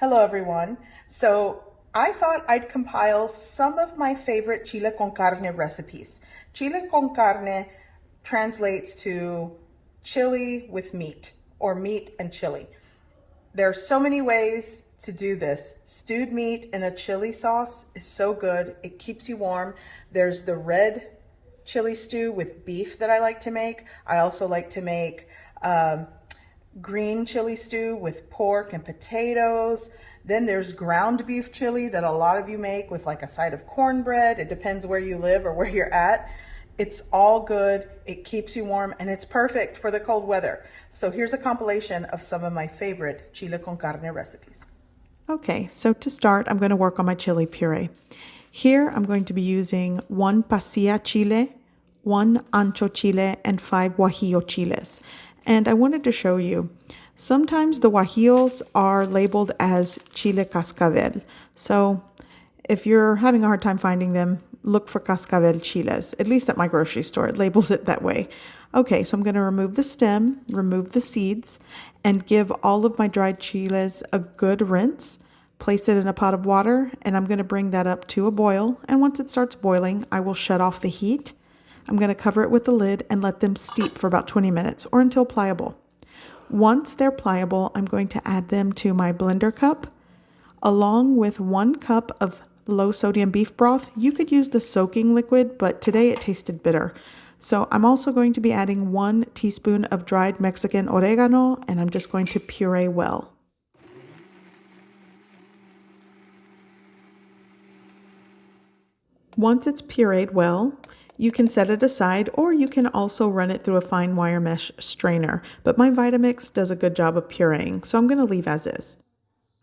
Hello, everyone. So I thought I'd compile some of my favorite chile con carne recipes. Chile con carne translates to chili with meat or meat and chili. There are so many ways to do this. Stewed meat in a chili sauce is so good. It keeps you warm. There's the red chili stew with beef that I like to make. I also like to make green chili stew with pork and potatoes. Then there's ground beef chili that a lot of you make with like a side of cornbread. It depends where you live or where you're at. It's all good. It keeps you warm and it's perfect for the cold weather. So here's a compilation of some of my favorite chile con carne recipes. Okay, so to start, I'm going to work on my chili puree. Here, I'm going to be using 1 pasilla chile, 1 ancho chile, and 5 guajillo chiles. And I wanted to show you, sometimes the guajillos are labeled as chile cascabel. So if you're having a hard time finding them, look for cascabel chiles. At least at my grocery store, it labels it that way. Okay, so I'm going to remove the stem, remove the seeds, and give all of my dried chiles a good rinse. Place it in a pot of water, and I'm going to bring that up to a boil. And once it starts boiling, I will shut off the heat. I'm going to cover it with the lid and let them steep for about 20 minutes or until pliable. Once they're pliable, I'm going to add them to my blender cup along with 1 cup of low sodium beef broth. You could use the soaking liquid, but today it tasted bitter. So I'm also going to be adding 1 teaspoon of dried Mexican oregano, and I'm just going to puree well. Once it's pureed well, you can set it aside, or you can also run it through a fine wire mesh strainer. But my Vitamix does a good job of pureeing, so I'm going to leave as is.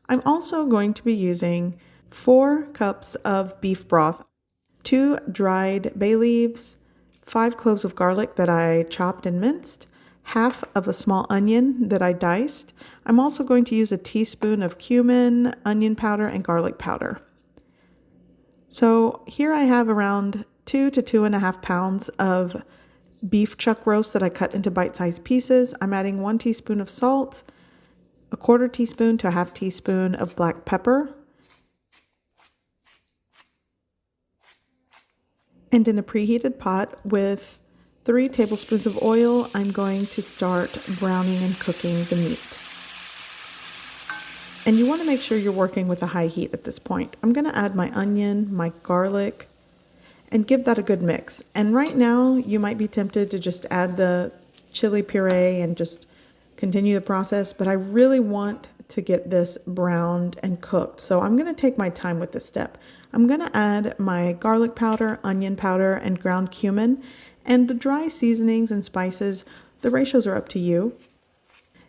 I'm also going to be using 4 cups of beef broth, 2 dried bay leaves, 5 cloves of garlic that I chopped and minced, half of a small onion that I diced. I'm also going to use a teaspoon of cumin, onion powder, and garlic powder. So here I have around 2 to 2.5 pounds of beef chuck roast that I cut into bite-sized pieces. I'm adding 1 teaspoon of salt, a 1/4 teaspoon to a 1/2 teaspoon of black pepper. And in a preheated pot with 3 tablespoons of oil, I'm going to start browning and cooking the meat. And you want to make sure you're working with a high heat at this point. I'm going to add my onion, my garlic, and give that a good mix. And right now, you might be tempted to just add the chili puree and just continue the process, but I really want to get this browned and cooked. So I'm going to take my time with this step. I'm going to add my garlic powder, onion powder, and ground cumin. And the dry seasonings and spices, the ratios are up to you.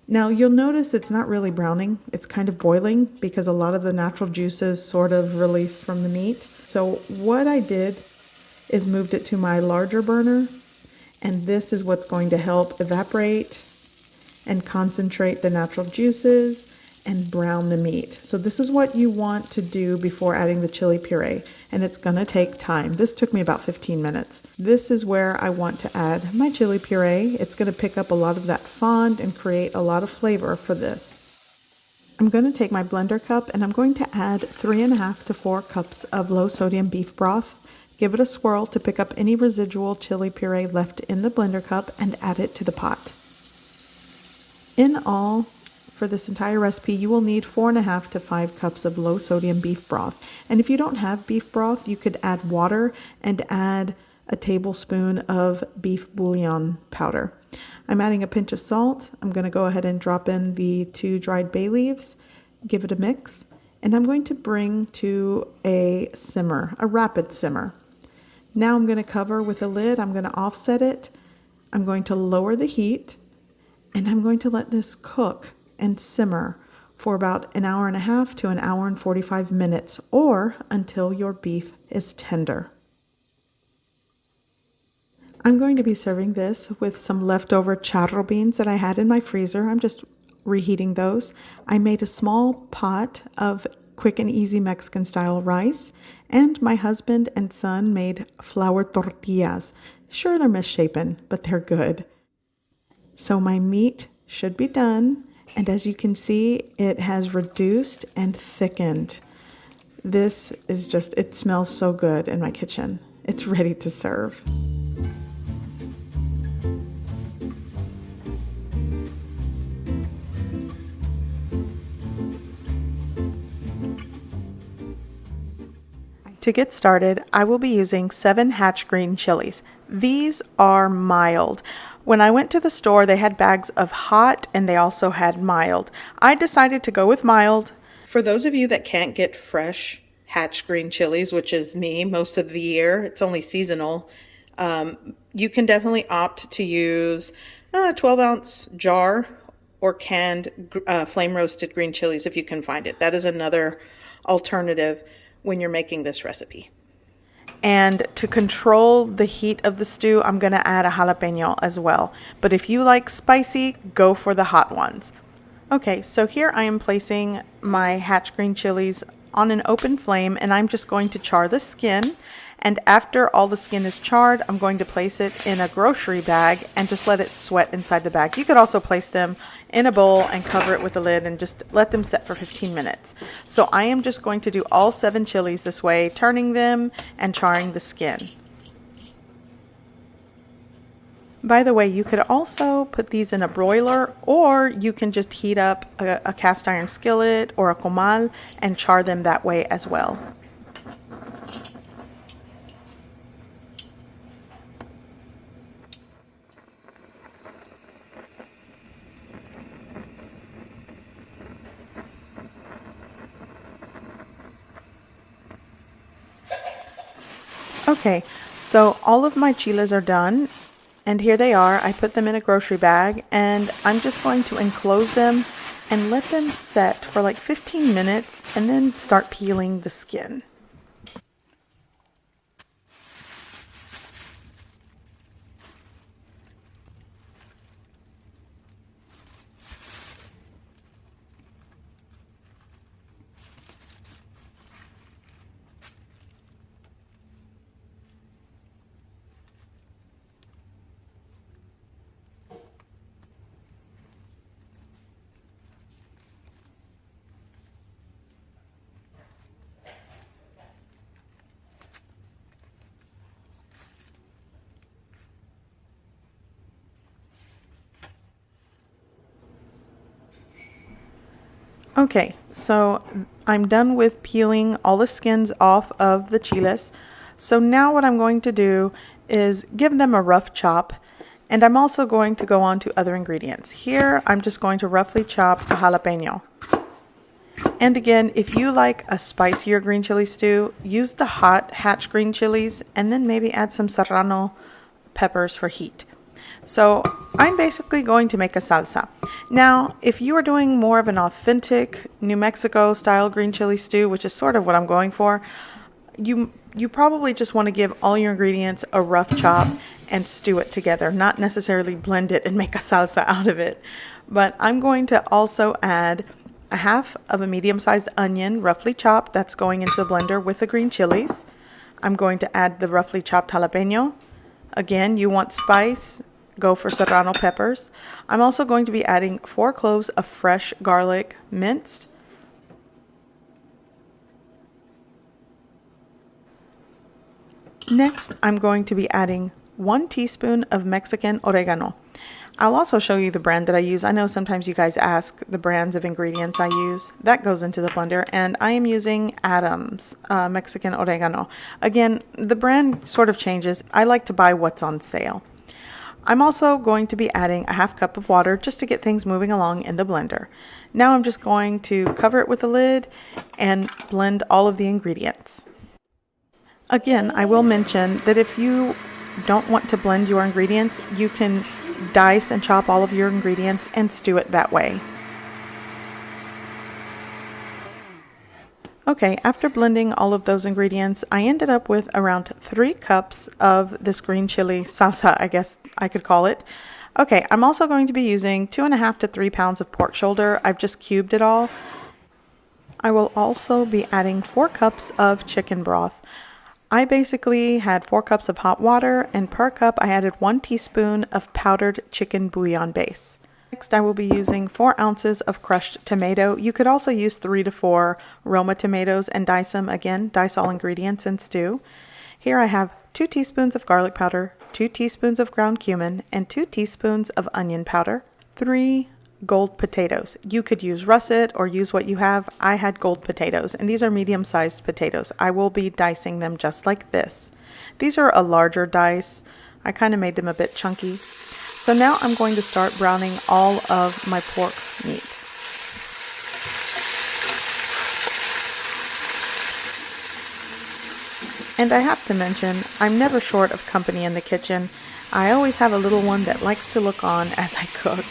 Now you'll notice it's not really browning, it's kind of boiling because a lot of the natural juices sort of release from the meat. So what I did is moved it to my larger burner, and this is what's going to help evaporate and concentrate the natural juices and brown the meat. So this is what you want to do before adding the chili puree, and it's gonna take time. This took me about 15 minutes. This is where I want to add my chili puree. It's gonna pick up a lot of that fond and create a lot of flavor for this. I'm gonna take my blender cup and I'm going to add 3.5 to 4 cups of low sodium beef broth. Give it a swirl to pick up any residual chili puree left in the blender cup and add it to the pot. In all, for this entire recipe, you will need 4.5 to 5 cups of low sodium beef broth. And if you don't have beef broth, you could add water and add a tablespoon of beef bouillon powder. I'm adding a pinch of salt. I'm going to go ahead and drop in the 2 dried bay leaves, give it a mix, and I'm going to bring to a simmer, a rapid simmer. Now I'm going to cover with a lid. I'm going to offset it. I'm going to lower the heat, and I'm going to let this cook and simmer for about 1.5 hours to 1 hour and 45 minutes, or until your beef is tender. I'm going to be serving this with some leftover charro beans that I had in my freezer. I'm just reheating those. I made a small pot of quick and easy Mexican style rice, and my husband and son made flour tortillas. Sure, they're misshapen, but they're good. So my meat should be done, And as you can see, it has reduced and thickened. This is just, it smells so good in my kitchen. It's ready to serve. To get started, I will be using 7 hatch green chilies. These are mild. When I went to the store, they had bags of hot and they also had mild. I decided to go with mild. For those of you that can't get fresh hatch green chilies, which is me most of the year, it's only seasonal, you can definitely opt to use a 12-ounce jar or canned flame roasted green chilies if you can find it. That is another alternative when you're making this recipe. And to control the heat of the stew, I'm going to add a jalapeno as well. But if you like spicy, go for the hot ones. Okay, so here I am placing my hatch green chilies on an open flame, and I'm just going to char the skin. And after all the skin is charred, I'm going to place it in a grocery bag and just let it sweat inside the bag. You could also place them in a bowl and cover it with a lid and just let them set for 15 minutes. So I am just going to do all 7 chilies this way, turning them and charring the skin. By the way, you could also put these in a broiler, or you can just heat up a cast iron skillet or a comal and char them that way as well. Okay, so all of my chiles are done, and here they are. I put them in a grocery bag, and I'm just going to enclose them and let them set for like 15 minutes and then start peeling the skin. Okay, so I'm done with peeling all the skins off of the chiles. So now what I'm going to do is give them a rough chop, and I'm also going to go on to other ingredients. Here, I'm just going to roughly chop a jalapeno. And again, if you like a spicier green chili stew, use the hot hatch green chilies and then maybe add some serrano peppers for heat. So I'm basically going to make a salsa. Now, if you are doing more of an authentic New Mexico style green chili stew, which is sort of what I'm going for, you probably just want to give all your ingredients a rough chop and stew it together, not necessarily blend it and make a salsa out of it. But I'm going to also add a half of a medium-sized onion, roughly chopped, that's going into the blender with the green chilies. I'm going to add the roughly chopped jalapeno. Again, you want spice, go for serrano peppers. I'm also going to be adding 4 cloves of fresh garlic minced. Next, I'm going to be adding 1 teaspoon of Mexican oregano. I'll also show you the brand that I use. I know sometimes you guys ask the brands of ingredients I use. That goes into the blender, and I am using Adams Mexican oregano. Again, the brand sort of changes. I like to buy what's on sale. I'm also going to be adding a half cup of water just to get things moving along in the blender. Now I'm just going to cover it with a lid and blend all of the ingredients. Again, I will mention that if you don't want to blend your ingredients, you can dice and chop all of your ingredients and stew it that way. Okay, after blending all of those ingredients, I ended up with around 3 cups of this green chili salsa, I guess I could call it. Okay, I'm also going to be using 2.5 to 3 pounds of pork shoulder. I've just cubed it all. I will also be adding 4 cups of chicken broth. I basically had 4 cups of hot water, and per cup I added 1 teaspoon of powdered chicken bouillon base. Next, I will be using 4 ounces of crushed tomato. You could also use 3 to 4 Roma tomatoes and dice them. Again, dice all ingredients and stew. Here I have 2 teaspoons of garlic powder, 2 teaspoons of ground cumin, and 2 teaspoons of onion powder, 3 gold potatoes. You could use russet or use what you have. I had gold potatoes, and these are medium-sized potatoes. I will be dicing them just like this. These are a larger dice. I kind of made them a bit chunky. So now I'm going to start browning all of my pork meat. And I have to mention, I'm never short of company in the kitchen. I always have a little one that likes to look on as I cook.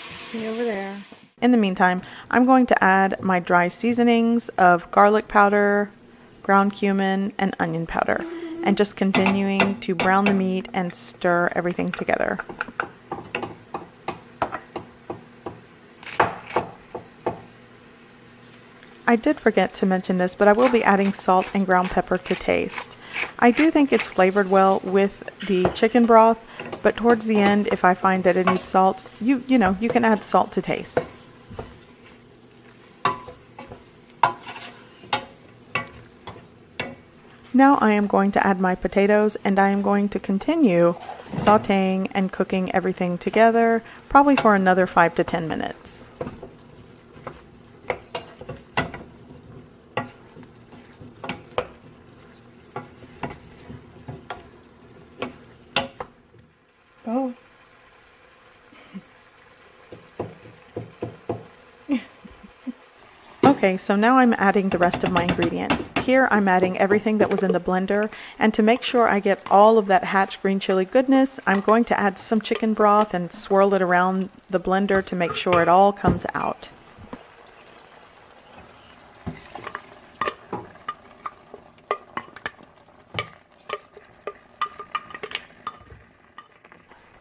Stay over there. In the meantime, I'm going to add my dry seasonings of garlic powder, ground cumin, and onion powder, and just continuing to brown the meat and stir everything together. I did forget to mention this, but I will be adding salt and ground pepper to taste. I do think it's flavored well with the chicken broth, but towards the end, if I find that it needs salt, you can add salt to taste. Now I am going to add my potatoes, and I am going to continue sauteing and cooking everything together, probably for another 5 to 10 minutes. Oh. Okay, so now I'm adding the rest of my ingredients. Here I'm adding everything that was in the blender, and to make sure I get all of that hatch green chili goodness, I'm going to add some chicken broth and swirl it around the blender to make sure it all comes out.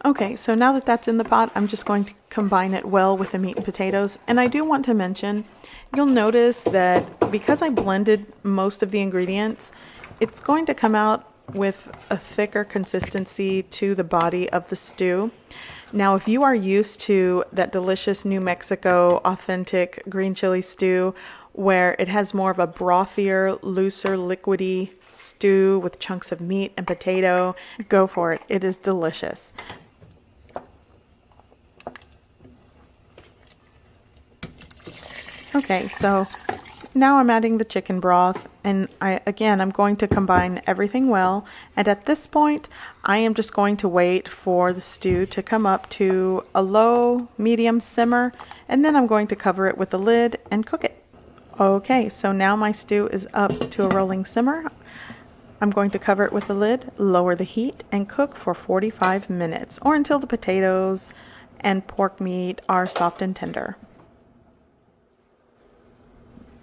Okay, so now that that's in the pot, I'm just going to combine it well with the meat and potatoes. And I do want to mention, you'll notice that because I blended most of the ingredients, it's going to come out with a thicker consistency to the body of the stew. Now, if you are used to that delicious New Mexico authentic green chili stew, where it has more of a brothier, looser, liquidy stew with chunks of meat and potato, go for it. It is delicious. Okay, so now I'm adding the chicken broth, and I'm going to combine everything well, and at this point I am just going to wait for the stew to come up to a low medium simmer, and then I'm going to cover it with a lid and cook it. Okay, so now my stew is up to a rolling simmer. I'm going to cover it with a lid, lower the heat, and cook for 45 minutes, or until the potatoes and pork meat are soft and tender.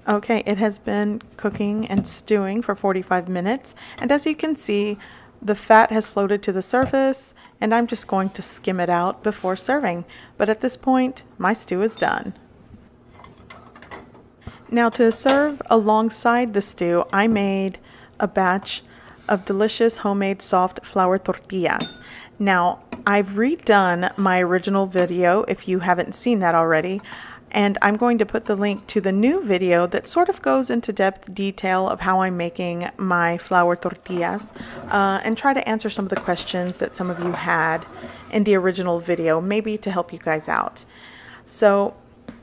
Okay, it has been cooking and stewing for 45 minutes, and as you can see, the fat has floated to the surface, and I'm just going to skim it out before serving. But at this point, my stew is done. Now, to serve alongside the stew, I made a batch of delicious homemade soft flour tortillas. Now, I've redone my original video if you haven't seen that already. And I'm going to put the link to the new video that sort of goes into depth detail of how I'm making my flour tortillas and try to answer some of the questions that some of you had in the original video, maybe to help you guys out. So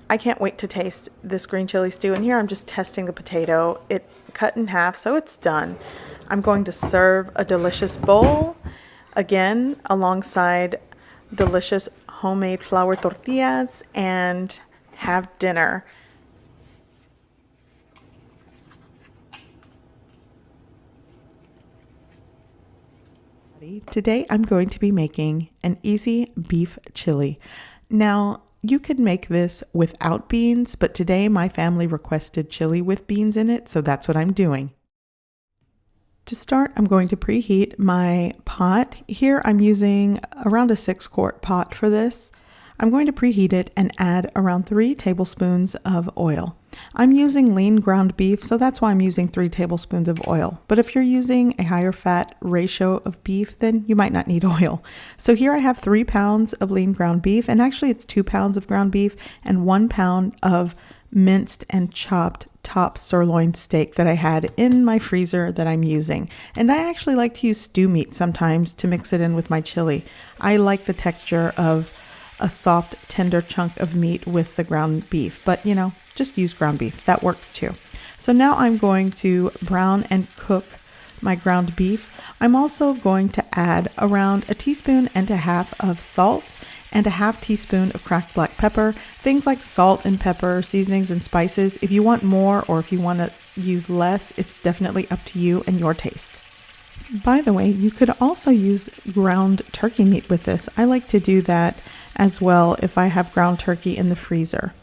I can't wait to taste this green chili stew. And here I'm just testing the potato. It cut in half, so it's done. I'm going to serve a delicious bowl, again, alongside delicious homemade flour tortillas, and have dinner. Today I'm going to be making an easy beef chili. Now, you could make this without beans, but today my family requested chili with beans in it, so that's what I'm doing. To start, I'm going to preheat my pot. Here I'm using around a 6-quart pot for this. I'm going to preheat it and add around 3 tablespoons of oil. I'm using lean ground beef, so that's why I'm using 3 tablespoons of oil. But if you're using a higher fat ratio of beef, then you might not need oil. So here I have 3 pounds of lean ground beef, and actually it's 2 pounds of ground beef and 1 pound of minced and chopped top sirloin steak that I had in my freezer that I'm using. And I actually like to use stew meat sometimes to mix it in with my chili. I like the texture of a soft, tender chunk of meat with the ground beef, but just use ground beef. That works too. So now I'm going to brown and cook my ground beef. I'm also going to add around 1.5 teaspoons of salt and 1/2 teaspoon of cracked black pepper. Things like salt and pepper, seasonings and spices. If you want more or if you want to use less, it's definitely up to you and your taste. By the way, you could also use ground turkey meat with this. I like to do that as well if I have ground turkey in the freezer.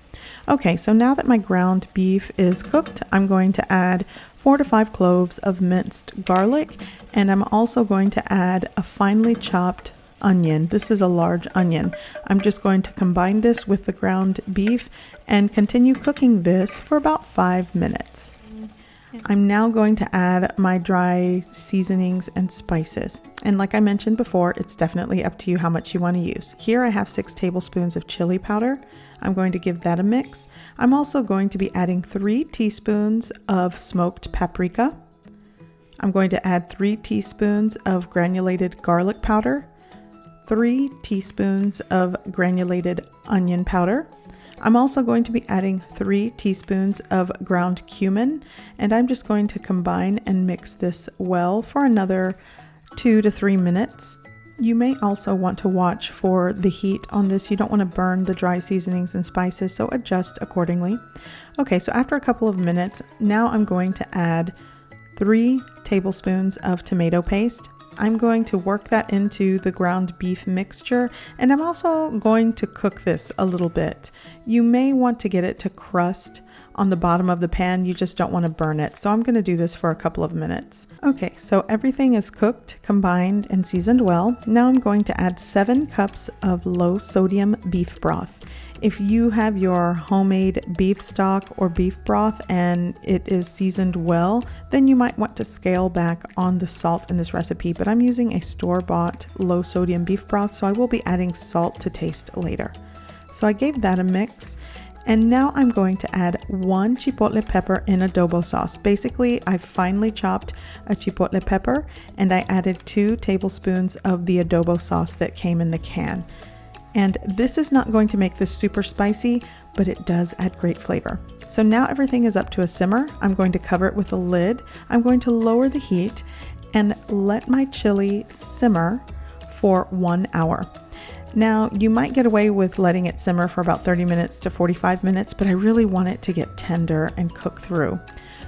Okay, so now that my ground beef is cooked, I'm going to add 4 to 5 cloves of minced garlic, and I'm also going to add a finely chopped onion. This is a large onion. I'm just going to combine this with the ground beef and continue cooking this for about 5 minutes. I'm now going to add my dry seasonings and spices. And like I mentioned before, it's definitely up to you how much you want to use. Here I have 6 tablespoons of chili powder. I'm going to give that a mix. I'm also going to be adding 3 teaspoons of smoked paprika. I'm going to add 3 teaspoons of granulated garlic powder, 3 teaspoons of granulated onion powder. I'm also going to be adding 3 teaspoons of ground cumin, and I'm just going to combine and mix this well for another 2 to 3 minutes. You may also want to watch for the heat on this. You don't want to burn the dry seasonings and spices, so adjust accordingly. Okay, so after a couple of minutes, now I'm going to add 3 tablespoons of tomato paste. I'm going to work that into the ground beef mixture, and I'm also going to cook this a little bit. You may want to get it to crust on the bottom of the pan. You just don't want to burn it. So I'm going to do this for a couple of minutes. Okay, so everything is cooked, combined, and seasoned well. Now I'm going to add 7 cups of low sodium beef broth. If you have your homemade beef stock or beef broth and it is seasoned well, then you might want to scale back on the salt in this recipe, but I'm using a store-bought low sodium beef broth, so I will be adding salt to taste later. So I gave that a mix, and now I'm going to add 1 chipotle pepper in adobo sauce. Basically, I've finely chopped a chipotle pepper and I added 2 tablespoons of the adobo sauce that came in the can. And this is not going to make this super spicy, but it does add great flavor. So now everything is up to a simmer. I'm going to cover it with a lid. I'm going to lower the heat and let my chili simmer for 1 hour. Now, you might get away with letting it simmer for about 30 minutes to 45 minutes, but I really want it to get tender and cook through.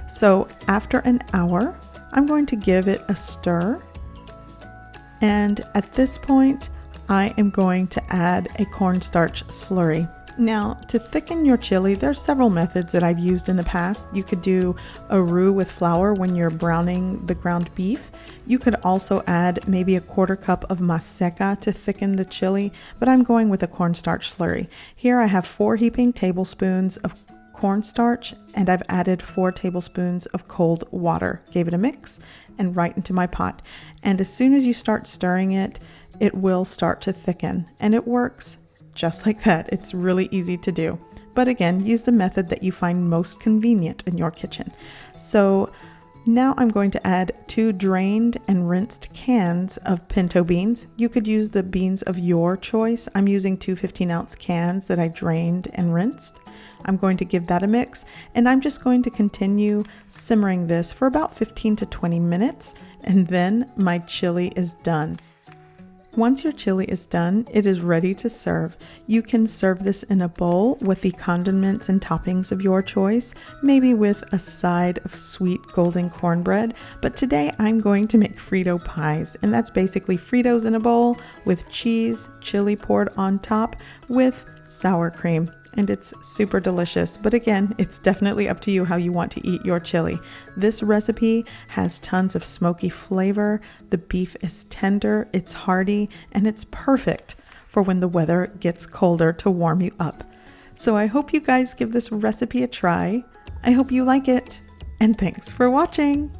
So after an hour, I'm going to give it a stir. And at this point, I am going to add a cornstarch slurry. Now, to thicken your chili, there's several methods that I've used in the past. You could do a roux with flour when you're browning the ground beef. You could also add maybe a 1/4 cup of maseca to thicken the chili, but I'm going with a cornstarch slurry. Here I have 4 heaping tablespoons of cornstarch, and I've added 4 tablespoons of cold water. Gave it a mix and right into my pot. And as soon as you start stirring it, it will start to thicken, and it works just like that. It's really easy to do. But again, use the method that you find most convenient in your kitchen. So now I'm going to add 2 drained and rinsed cans of pinto beans. You could use the beans of your choice. I'm using 2 15-ounce cans that I drained and rinsed. I'm going to give that a mix, and I'm just going to continue simmering this for about 15 to 20 minutes, and then my chili is done. Once your chili is done, it is ready to serve. You can serve this in a bowl with the condiments and toppings of your choice, maybe with a side of sweet golden cornbread. But today I'm going to make Frito pies, and that's basically Fritos in a bowl with cheese, chili poured on top with sour cream. And it's super delicious. But again, it's definitely up to you how you want to eat your chili. This recipe has tons of smoky flavor. The beef is tender, it's hearty, and it's perfect for when the weather gets colder to warm you up. So I hope you guys give this recipe a try. I hope you like it, and thanks for watching.